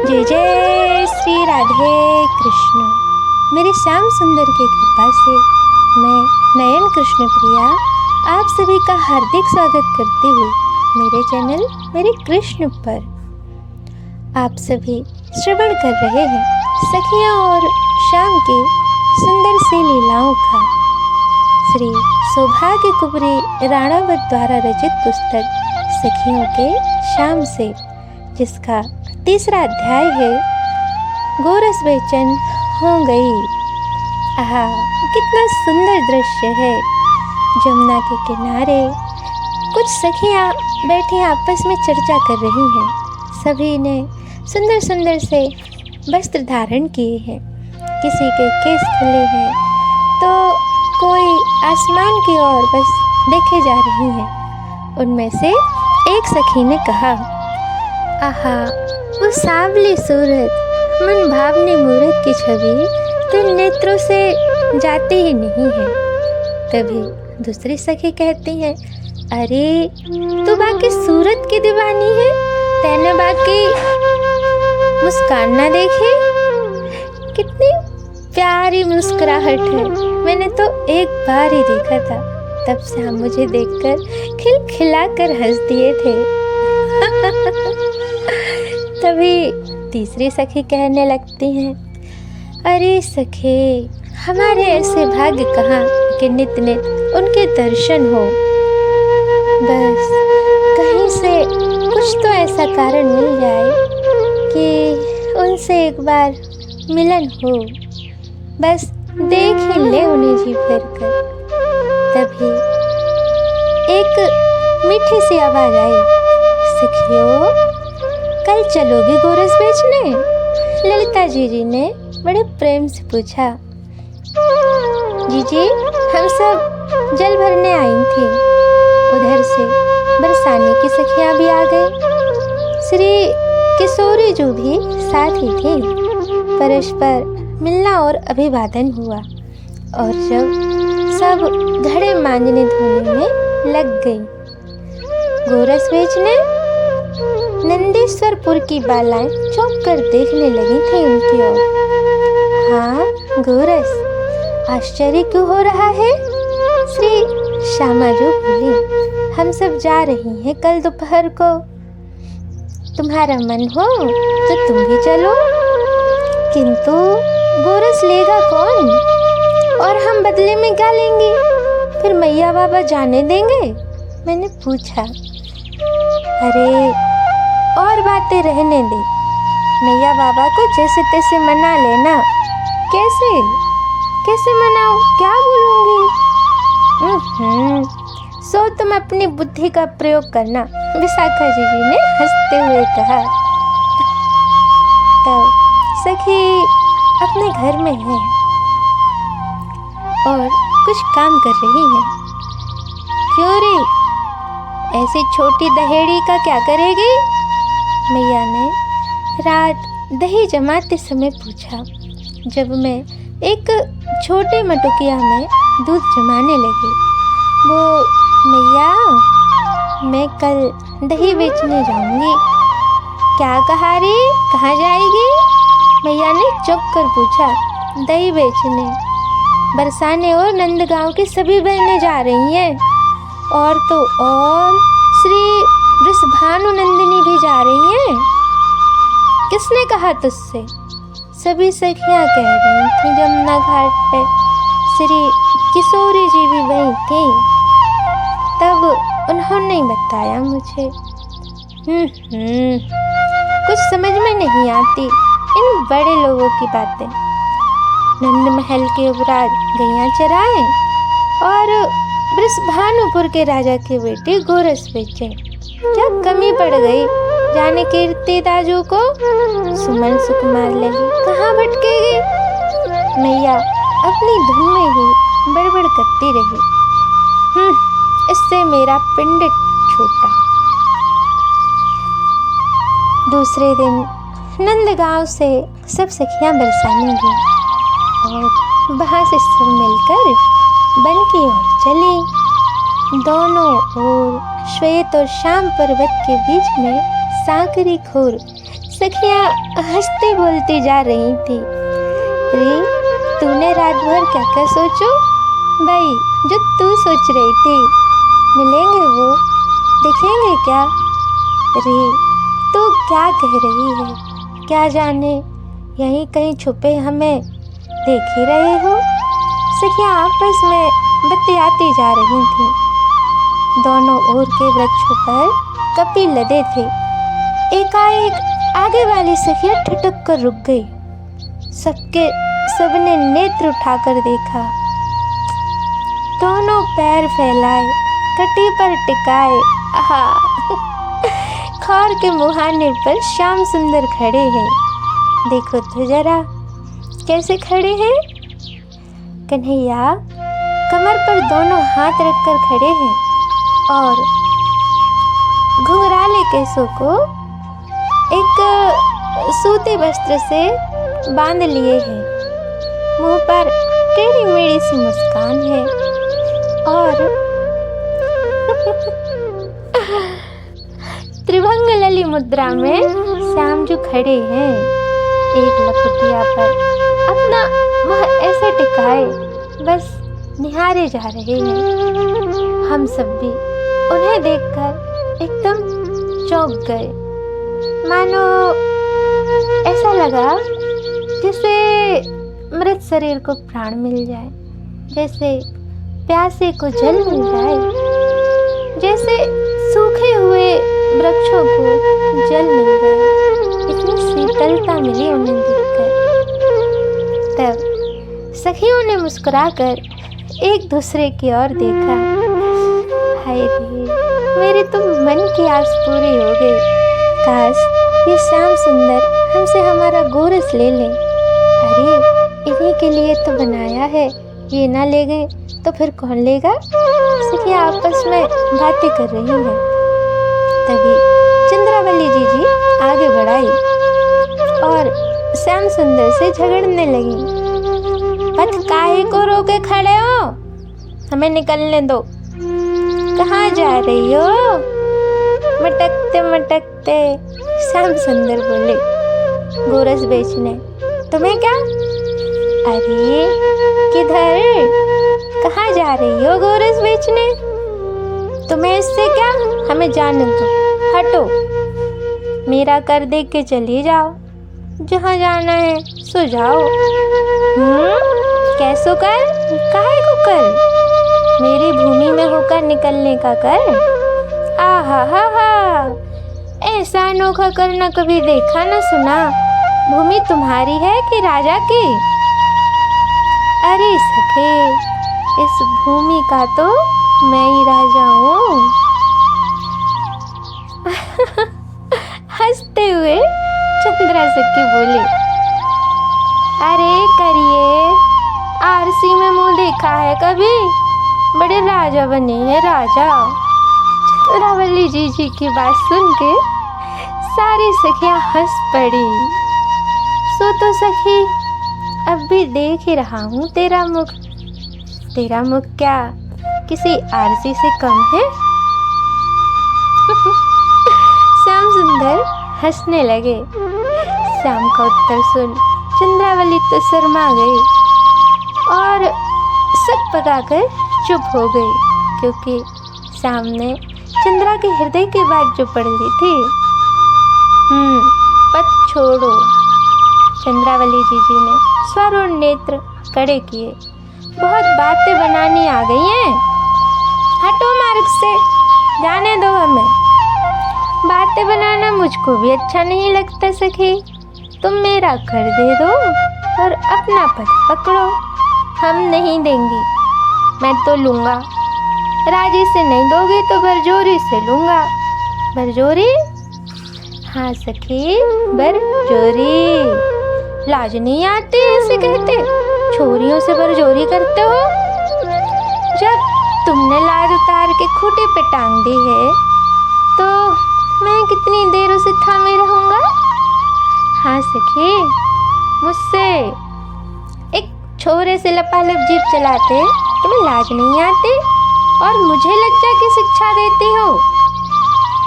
जय जय श्री राधे कृष्ण। मेरे श्याम सुंदर की कृपा से मैं नयन कृष्ण प्रिया आप सभी का हार्दिक स्वागत करती हूँ मेरे चैनल मेरे कृष्ण पर। आप सभी श्रवण कर रहे हैं सखियाँ और श्याम की सुंदर सी लीलाओं का। श्री सौभाग्य कुबरी राणावत द्वारा रचित पुस्तक सखियों के श्याम से, जिसका तीसरा अध्याय है गोरस बेचैन हो गई। आहा, कितना सुंदर दृश्य है। जमुना के किनारे कुछ सखियाँ बैठी आपस में चर्चा कर रही हैं। सभी ने सुंदर सुंदर से वस्त्र धारण किए हैं। किसी के केस खुले हैं तो कोई आसमान की ओर बस देखे जा रही हैं। उनमें से एक सखी ने कहा, आहा, वो सांवली सूरत, मन भावनी मूरत की छवि तो नेत्रों से जाती ही नहीं है। तभी दूसरी सखी कहती है, अरे तू बाकी सूरत की दीवानी है, तेने बाकी मुस्कान ना देखी? कितनी प्यारी मुस्कुराहट है। मैंने तो एक बार ही देखा था, तब से हम मुझे देखकर खिलखिलाकर हंस दिए थे। तभी तीसरी सखी कहने लगती हैं, अरे सखे, हमारे ऐसे भाग्य कहाँ कि नित नित उनके दर्शन हो। बस कहीं से कुछ तो ऐसा कारण मिल जाए कि उनसे एक बार मिलन हो, बस देख ही ले उन्हें जी भर कर। तभी एक मीठी सी आवाज आई, सखियों, कल चलोगी गोरस बेचने? ललिता जी ने बड़े प्रेम से पूछा। जीजी, हम सब जल भरने आई थी। उधर से बरसाने की सखियां भी आ गई। श्री किशोरी जो भी साथ ही थी। परस्पर मिलना और अभिवादन हुआ और जब सब घड़े मांजने धोने में लग गई। गोरस बेचने नंदेश्वरपुर की बालाएं चौंक कर देखने लगी थी उनकी ओर। हाँ, गोरस, आश्चर्य क्यों हो रहा है? श्री श्यामा जो बोली, हम सब जा रही हैं कल दोपहर को। तुम्हारा मन हो तो तुम भी चलो, किंतु गोरस लेगा कौन और हम बदले में क्या लेंगे? फिर मैया बाबा जाने देंगे? मैंने पूछा। अरे और बातें रहने दे, मैया बाबा को जैसे तैसे मना लेना। कैसे कैसे मनाऊं, क्या बोलूंगी? सो तुम अपनी बुद्धि का प्रयोग करना, विशाखा जी ने हंसते हुए कहा। तब सखी अपने घर में है और कुछ काम कर रही है। क्यों रे, ऐसी छोटी दहेड़ी का क्या करेगी? मैया ने रात दही जमाते समय पूछा, जब मैं एक छोटे मटुकिया में दूध जमाने लगी। वो, मैया, मैं कल दही बेचने जाऊंगी। क्या कहा रे, कहाँ जाएगी? मैया ने चौंक कर पूछा। दही बेचने बरसाने और नंदगांव की सभी बहनें जा रही हैं, और तो और श्री वृषभानुनंदिनी भी जा रही हैं। किसने कहा तुझसे? सभी सखियां कह रही थी। जमुना घाट पे श्री किशोरी जी भी वहीं थी, तब उन्होंने बताया मुझे। कुछ समझ में नहीं आती इन बड़े लोगों की बातें। नंद महल के युवराज गैया चराए और वृषभानुपुर के राजा के बेटे गोरस बेचे। क्या कमी पड़ गई जाने कीर्ति दाजू को? सुमन सुकुमार लली कहाँ भटकेगी? मैया अपनी धुन में ही बड़बड़ करती रही। इससे मेरा पिंड छूटा। दूसरे दिन नंदगांव से सब सखियां बरसाने गईं और वहाँ से सब मिलकर वन की ओर चली। दोनों ओर श्वेत और श्याम पर्वत के बीच में सांकरी खोर सखियां हंसती बोलती जा रही थी। रे, तूने रात भर क्या क्या सोचो भाई, जो तू सोच रही थी। मिलेंगे वो, देखेंगे क्या। रे, तू क्या कह रही है, क्या जाने यहीं कहीं छुपे हमें देख ही रहे हो। सखियां आपस में बतियाती जा रही थीं। दोनों ओर के वृक्षों पर कपिल लदे थे। एकाएक आगे वाली सखियां ठिठक कर रुक गई। सबने नेत्र उठाकर देखा। दोनों पैर फैलाए, कटी पर टिकाए, आहा खौर के मुहाने पर श्याम सुंदर खड़े हैं। देखो तो जरा कैसे खड़े हैं। कन्हैया कमर पर दोनों हाथ रखकर खड़े हैं और घुंघराले केसों को एक सूती वस्त्र से बांध लिए हैं। मुंह पर टेढ़ी मेढ़ी सी मुस्कान है और त्रिभंग लली मुद्रा में श्याम जो खड़े हैं, एक लखुटिया पर अपना वह ऐसे टिकाए बस निहारे जा रहे हैं। हम सब भी उन्हें देखकर एकदम चौंक गए। मानो ऐसा लगा जैसे मृत शरीर को प्राण मिल जाए, जैसे प्यासे को जल मिल जाए, जैसे सूखे हुए वृक्षों को जल मिल जाए। इतनी शीतलता मिली उन्हें देखकर। तब सखियों ने मुस्कुराकर एक दूसरे की ओर देखा। हाय रे, मेरी तो मन की आस पूरी हो गई। काश ये श्याम सुंदर हमसे हमारा गोरस ले लें। अरे, इन्हीं के लिए तो बनाया है, ये ना ले गए तो फिर कौन लेगा। सखियां आपस में बातें कर रही हैं। तभी चंद्रावली जी आगे बढ़ाई और श्याम सुंदर से झगड़ने लगी। पथ काहे को रोके खड़े हो, हमें निकलने दो। कहाँ जा रही हो। मटकते मटकते श्याम सुंदर बोले, गोरस बेचने। तुम्हें क्या। अरे किधर, कहाँ जा रही हो गोरस बेचने। तुम्हें इससे क्या, हमें जाने दो, हटो। मेरा कर दे के चली जाओ, जहाँ जाना है सो जाओ। कैसो कर, काहे को कर, मेरी भूमि में होकर निकलने का कर। आहा हा हा, ऐसा अनोखा करना कभी देखा न सुना। भूमि तुम्हारी है कि राजा की। अरे सखे, इस भूमि का तो मैं ही राजा हूँ। हंसते हुए चंद्रा सखी बोली, अरे करिए, आरसी में मुंह देखा है कभी, बड़े राजा बने हैं राजा। चंद्रावली जी की बात सुन के सारी सखियां हंस पड़ी। सो तो सखी, अब भी देख ही रहा हूँ तेरा मुख। तेरा मुख क्या किसी आरसी से कम है। श्याम सुंदर हंसने लगे। श्याम का उत्तर सुन चंद्रावली तो शर्मा गई और सक पकाकर चुप हो गई, क्योंकि श्याम ने चंद्रा के हृदय की बात जो पढ़ ली थी। पथ छोड़ो। चंद्रावली जी ने स्वर और नेत्र कड़े किए। बहुत बातें बनानी आ गई हैं, हटो मार्ग से, जाने दो हमें। बातें बनाना मुझको भी अच्छा नहीं लगता सखी। तुम मेरा कर दे दो और अपना पथ पकड़ो। हम नहीं देंगी, मैं तो लूँगा। राजी से नहीं दोगे तो बरजोरी से लूँगा। बरजोरी। हाँ सखी, बरजोरी। लाज नहीं आती ऐसे कहते, छोरियों से बरजोरी करते हो। जब तुमने लाज उतार के खूंटे पे टांग दी है तो मैं कितनी देर उसे थामे रहूँगा। हाँ सखी, मुझसे एक छोरे से लपालप जीप चलाते तुम्हें लाज नहीं आती और मुझे लज्जा की शिक्षा देती हो।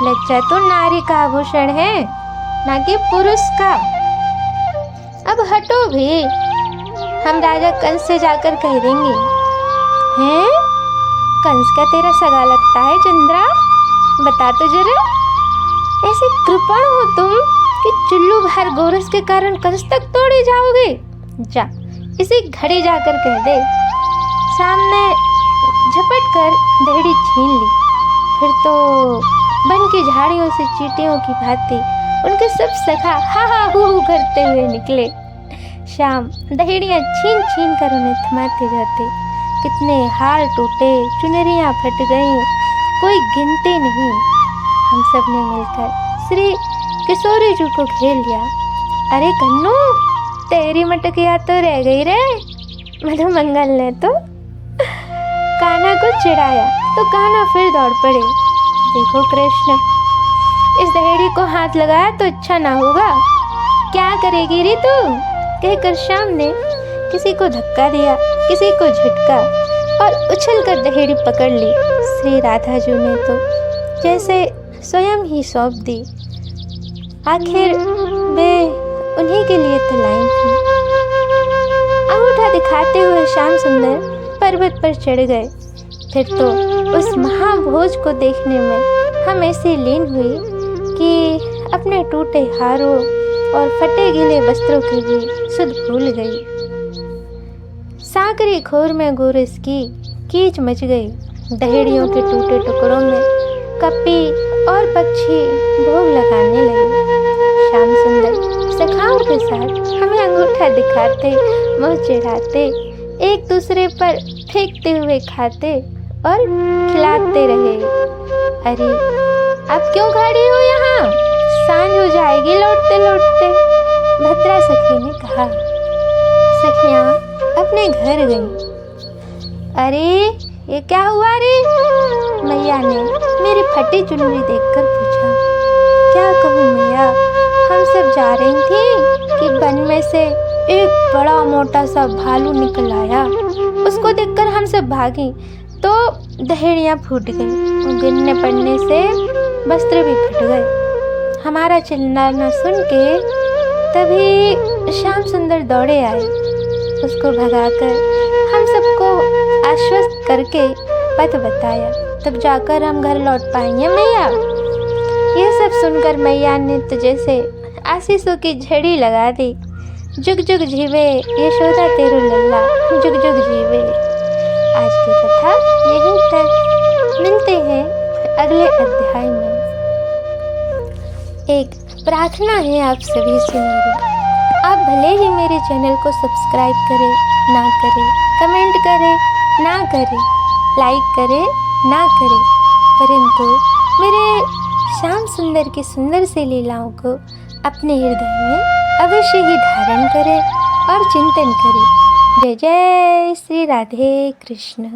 लज्जा तो नारी का आभूषण है, ना कि पुरुष का। अब हटो भी, हम राजा कंस से जाकर कह देंगे। हैं? कंस का तेरा सगा लगता है चंद्रा? बता तो जरा। ऐसे कृपण हो तुम कि चुल्लू भर गोरस के कारण कंस तक तोड़े जाओगे? जा, इसी घड़ी जाकर कह दे। सामने झपट कर दहड़ी छीन ली। फिर तो बन की झाड़ियों से चींटियों की भांति उनके सब सखा हा हा हू हू करते हुए निकले। शाम दहेड़ियाँ छीन छीन कर उन्हें थमाते जाते। कितने हार टूटे, चुनरियाँ फट गईं, कोई गिनती नहीं। हम सब ने मिलकर श्री किशोरी जी को घेर लिया। अरे कन्नू, तेरी मटकिया तो रह गई रे। मधुमंगल ने तो कान्हा को चिढ़ाया तो कान्हा फिर दौड़ पड़े। देखो कृष्ण, इस दहेड़ी को हाथ लगाया तो अच्छा ना होगा। क्या करेगी रे तू? कहकर श्याम ने किसी को धक्का दिया, किसी को झटका और उछलकर दहेड़ी पकड़ ली। श्री राधा जी ने तो जैसे स्वयं ही सौंप दी। आखिर वे उन्हीं के लिए तो लाई थी। अंगूठा दिखाते हुए श्याम सुंदर पर्वत पर चढ़ गए। फिर तो उस महाभोज को देखने में हम ऐसे लीन हुए कि अपने टूटे हारों और फटे गीले वस्त्रों की भी सुध भूल गई। सागरी खोर में गोरस की कीच मच गई। दहेड़ियों के टूटे टुकड़ों में कपी और पक्षी भोग लगाने लगे। श्याम सुंदर सखाओं के साथ हमें अंगूठा दिखाते, मुँह चिढ़ाते, एक दूसरे पर फेंकते हुए खाते और खिलाते रहे। अरे अब क्यों खड़ी हो यहाँ? सांझ हो जाएगी लौटते लौटते, भद्रा सखी ने कहा। सखियाँ अपने घर गईं। अरे ये क्या हुआ रे? मैया ने मेरी फटी चुनरी देखकर पूछा। क्या कहूँ मैया, हम सब जा रही थी कि वन में से एक बड़ा मोटा सा भालू निकल आया। उसको देखकर हम सब भागी तो दहेड़ियाँ फूट गई। गिरने पड़ने से वस्त्र भी फट गए। हमारा चिल्लाना सुन के तभी श्याम सुंदर दौड़े आए। उसको भगाकर हम सबको आश्वस्त करके पथ बताया, तब जाकर हम घर लौट पाएंगे मैया। ये सब सुनकर मैया ने तो जैसे आशीषों की झड़ी लगा दी। जुग जुग जीवे यशोदा तेरू लल्ला, जुग जुग जीवे। आज की कथा यहीं तक। मिलते हैं अगले अध्याय में। एक प्रार्थना है आप सभी से मेरी, आप भले ही मेरे चैनल को सब्सक्राइब करें ना करें, कमेंट करें ना करें, लाइक करें ना करें, परंतु मेरे श्याम सुंदर की सुंदर सी लीलाओं को अपने हृदय में अवश्य ही धारण करें और चिंतन करें। जय जय श्री राधे कृष्ण।